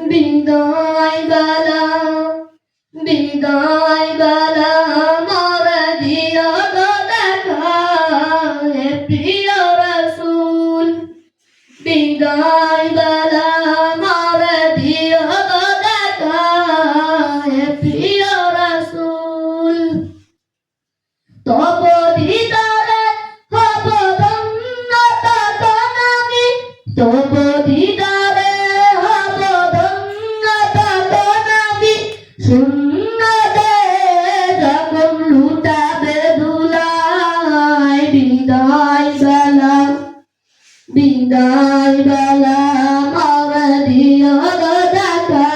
বিদায় বেলা বিদায় বেলা মরে দিও তো দেখা হে প্রিয় রাসূল বিদায় বেলা মরে দিও তো দেখা হে প্রিয় রাসূল তব দিদারে হব ধন্য তখন আমি তব দিদারে হব ধন্য তখন আমি শূন্য দে যখন লুটাবে ধুলায় বিদায় বেলা মরে দিও গো দেখা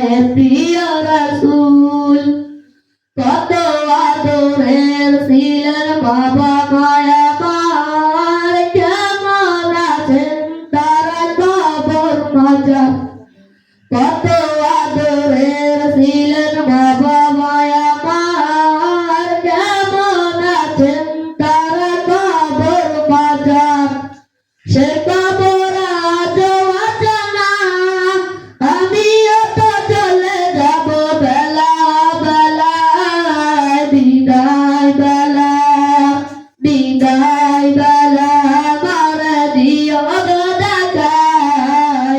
হে প্রিয় রাসূল কত আদরের ছিলেন বাবা মায়ামার কেমন আছেন তারা কবর মাঝার কত আদরের ছিলেন বাবা মায়ামার কেমন আছেন তারা কবর মাঝার সে কবর আজ অজানা আমিও তো চলে যাব বেলা বেলায় বিদায় বেলা মরে দিও গো দেখা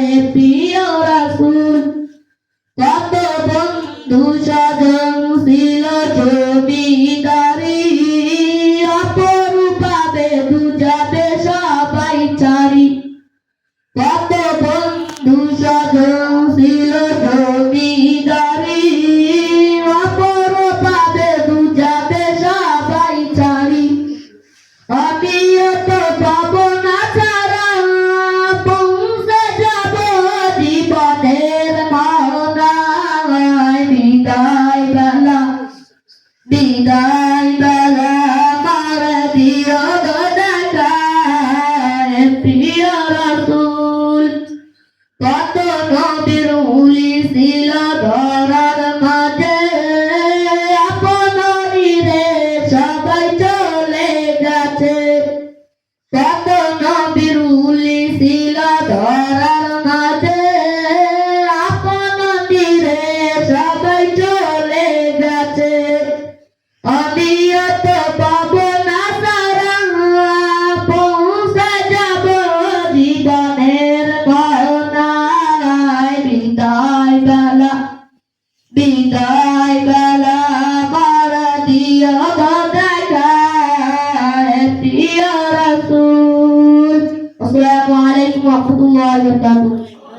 হে প্রিয় রাসূল কত বন্ধু স্বজন ছিল জমিদারি অপরূপাবে বুঝাবে সবাই চারি কত বন্ধু স্বজন ছিল জমিদারি অপরূপাবে বুঝাবে সবাই চারি আমিও তো পাবো না ছাড়া পৌঁছে যাব জীবনের মাওনায় বিদায় বেলা মরে দিও গো দেখা হে প্রিয় রাসূল কত নবীর উলি ছিল ধরার মাঝে আপনই রে সবাই চলে গেছে কত নবীর উলি ছিল ধরার মাঝে আপনই রে সবাই চলে গেছে আমিও তো পাবো না সারা পৌঁছে যাব জীবনের ভাবনায় বিদায় বেলা মরে দিও গো দেখা হে প্রিয় রাসূল। আসসালামু আলাইকুম ওয়া রাহমাতুল্লাহি ওয়া বারাকাতুহু।